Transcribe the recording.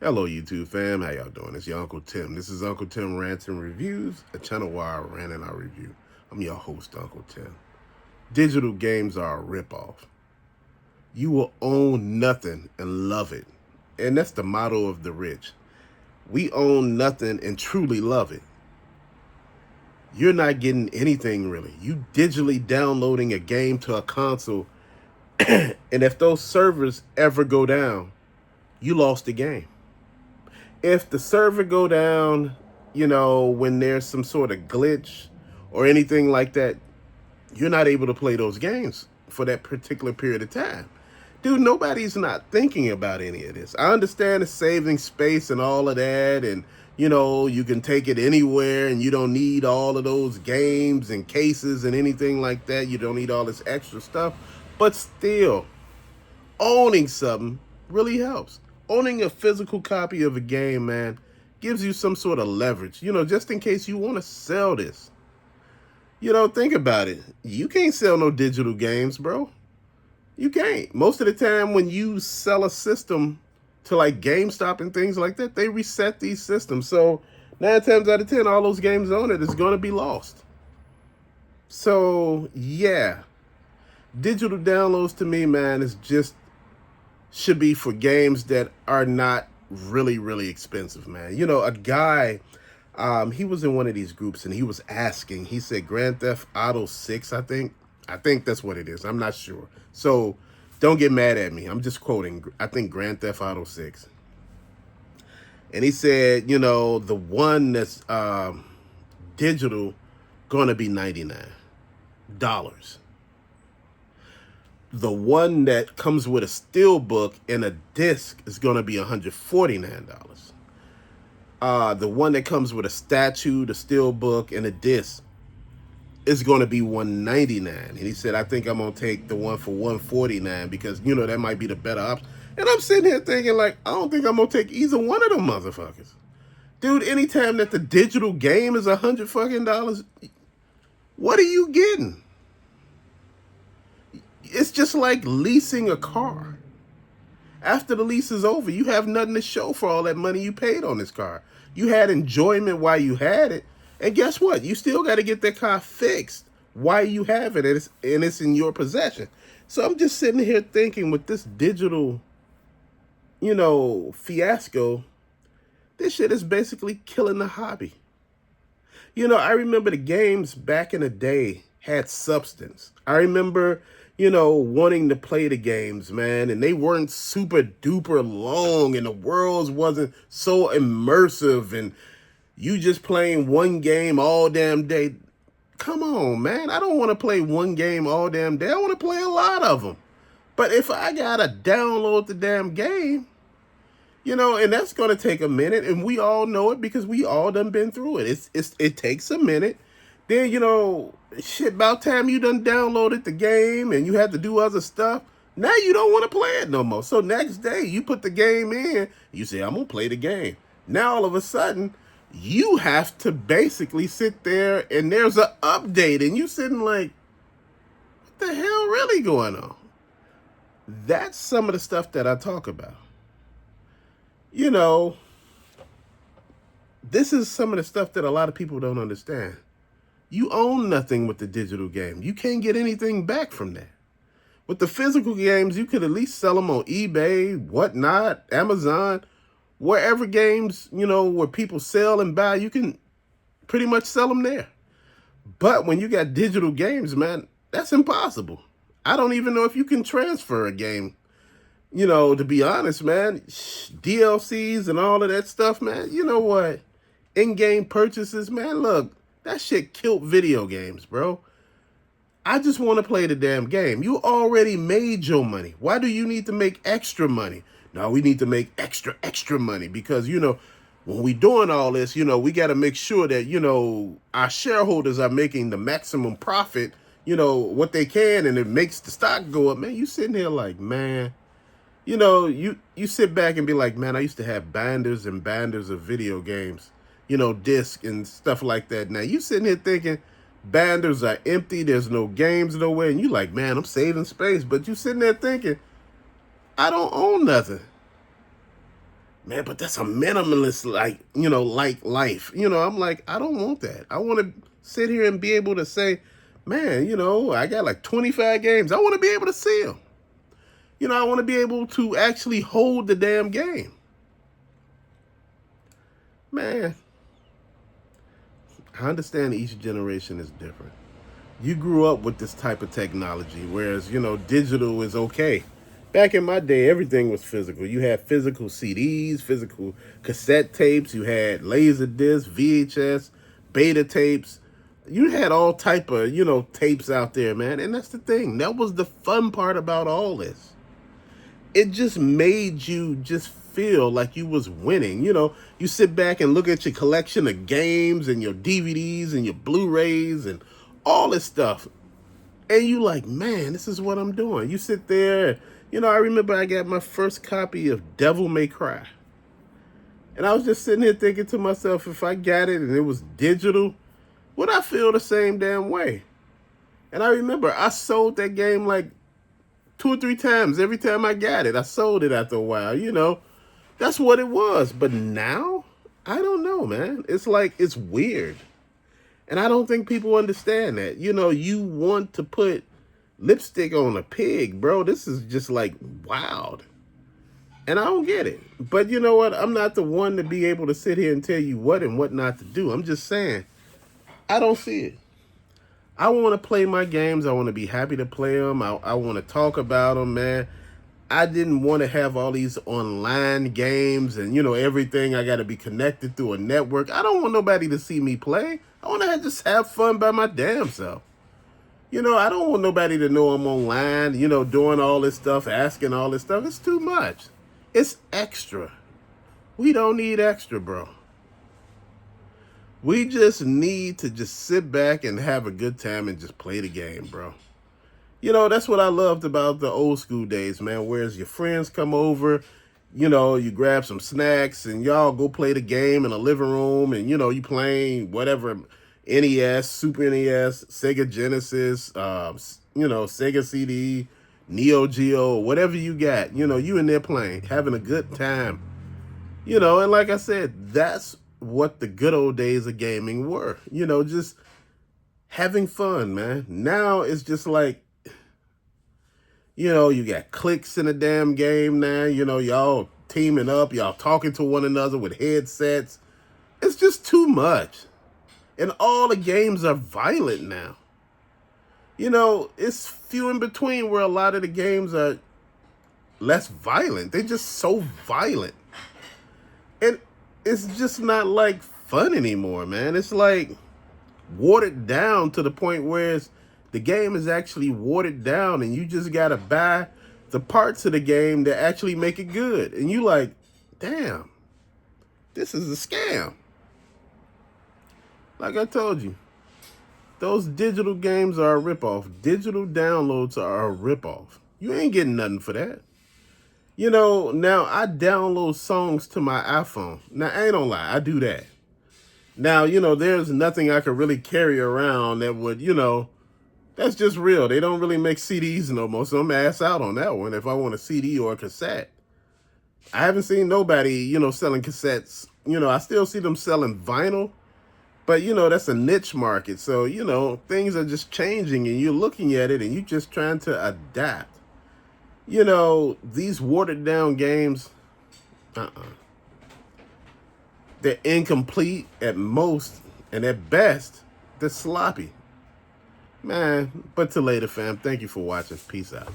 Hello, YouTube fam. How y'all doing? It's your Uncle Tim. This is Uncle Tim Rants and Reviews, a channel where I rant and I review. I'm your host, Uncle Tim. Digital games are a ripoff. You will own nothing and love it. And that's the motto of the rich. We own nothing and truly love it. You're not getting anything really. You digitally downloading a game to a console, and if those servers ever go down, you lost the game. If the server go down, when there's some sort of glitch or anything like that, you're not able to play those games for that particular period of time. Dude, nobody's not thinking about any of this. I understand it's saving space and all of that, and you can take it anywhere and you don't need all of those games and cases and anything like that. You don't need all this extra stuff. But still, owning something really helps. Owning a physical copy of a game, man, gives you some sort of leverage, just in case you want to sell this. Think about it. You can't sell no digital games, bro. You can't. Most of the time when you sell a system to like GameStop and things like that, they reset these systems. So 9 times out of 10, all those games on it is going to be lost. So, yeah. Digital downloads to me, man, should be for games that are not really, really expensive, man. A guy, he was in one of these groups and he was asking, he said Grand Theft Auto 6, I think that's what it is. I'm not sure. So don't get mad at me. I'm just quoting. I think Grand Theft Auto 6. And he said, the one that's digital going to be $99. The one that comes with a steelbook and a disc is going to be $149. The one that comes with a statue, the steelbook, and a disc is going to be $199. And he said, I think I'm going to take the one for $149 because, that might be the better option. And I'm sitting here thinking, like, I don't think I'm going to take either one of them motherfuckers. Dude, anytime that the digital game is $100, what are you getting? It's just like leasing a car. After the lease is over, you have nothing to show for all that money you paid on this car. You had enjoyment while you had it. And guess what? You still got to get that car fixed while you have it, and it's in your possession. So I'm just sitting here thinking with this digital, fiasco, this shit is basically killing the hobby. I remember the games back in the day had substance. I remember wanting to play the games, man, and they weren't super duper long and the worlds wasn't so immersive and you just playing one game all damn day. Come on, man. I don't want to play one game all damn day. I want to play a lot of them. But if I got to download the damn game, and that's going to take a minute, and we all know it because we all done been through it. It takes a minute. Then, shit, about time you done downloaded the game and you had to do other stuff, now you don't want to play it no more. So next day, you put the game in, you say, I'm going to play the game. Now, all of a sudden, you have to basically sit there and there's an update and you sitting like, what the hell really going on? That's some of the stuff that I talk about. This is some of the stuff that a lot of people don't understand. You own nothing with the digital game. You can't get anything back from that. With the physical games, you could at least sell them on eBay, whatnot, Amazon, wherever games, where people sell and buy, you can pretty much sell them there. But when you got digital games, man, that's impossible. I don't even know if you can transfer a game. To be honest, man, DLCs and all of that stuff, man, you know what? In-game purchases, man, look, that shit killed video games, bro. I just want to play the damn game. You already made your money. Why do you need to make extra money? No, we need to make extra money because, when we doing all this, we got to make sure that, our shareholders are making the maximum profit, what they can, and it makes the stock go up. Man, you sitting here like, man, you sit back and be like, man, I used to have binders and binders of video games, disc and stuff like that. Now you sitting here thinking binders are empty, there's no games nowhere, and you like, man, I'm saving space. But you sitting there thinking, I don't own nothing. Man, but that's a minimalist, like life. I'm like, I don't want that. I want to sit here and be able to say, man, I got like 25 games. I want to be able to see them. I want to be able to actually hold the damn game. Man, I understand each generation is different. You grew up with this type of technology, whereas, digital is okay. Back in my day, everything was physical. You had physical CDs, physical cassette tapes, you had laser discs, VHS, beta tapes. You had all type of, tapes out there, man. And that's the thing. That was the fun part about all this. It just made you just feel like you was winning. You sit back and look at your collection of games and your DVDs and your Blu-rays and all this stuff. And you like, man, this is what I'm doing. You sit there, I remember I got my first copy of Devil May Cry. And I was just sitting here thinking to myself, if I got it and it was digital, would I feel the same damn way? And I remember I sold that game like 2 or 3 times. Every time I got it, I sold it after a while, That's what it was. But now, I don't know, man. It's like, it's weird. And I don't think people understand that. You want to put lipstick on a pig, bro. This is just like wild. And I don't get it. But you know what? I'm not the one to be able to sit here and tell you what and what not to do. I'm just saying, I don't see it. I want to play my games. I want to be happy to play them. I want to talk about them, man. I didn't want to have all these online games and, everything. I got to be connected through a network. I don't want nobody to see me play. I want to just have fun by my damn self. I don't want nobody to know I'm online, doing all this stuff, asking all this stuff. It's too much. It's extra. We don't need extra, bro. We just need to just sit back and have a good time and just play the game, bro. That's what I loved about the old school days, man. Whereas your friends come over, you grab some snacks and y'all go play the game in a living room and, you playing whatever, NES, Super NES, Sega Genesis, Sega CD, Neo Geo, whatever you got, you in there playing, having a good time. And like I said, that's what the good old days of gaming were, just having fun, man. Now it's just like, you got clicks in the damn game now, y'all teaming up, y'all talking to one another with headsets. It's just too much. And all the games are violent now. It's few in between where a lot of the games are less violent. They're just so violent. And it's just not like fun anymore, man. It's like watered down to the point where the game is actually watered down and you just got to buy the parts of the game that actually make it good. And you like, damn, this is a scam. Like I told you, those digital games are a ripoff. Digital downloads are a ripoff. You ain't getting nothing for that. Now I download songs to my iPhone. Now, I ain't gonna lie, I do that. Now, there's nothing I could really carry around that would, that's just real. They don't really make CDs no more, so I'm ass out on that one if I want a CD or a cassette. I haven't seen nobody, selling cassettes. I still see them selling vinyl. But, that's a niche market. So, things are just changing and you're looking at it and you're just trying to adapt. These watered down games, they're incomplete at most. And at best, they're sloppy. Man, but till later, fam. Thank you for watching. Peace out.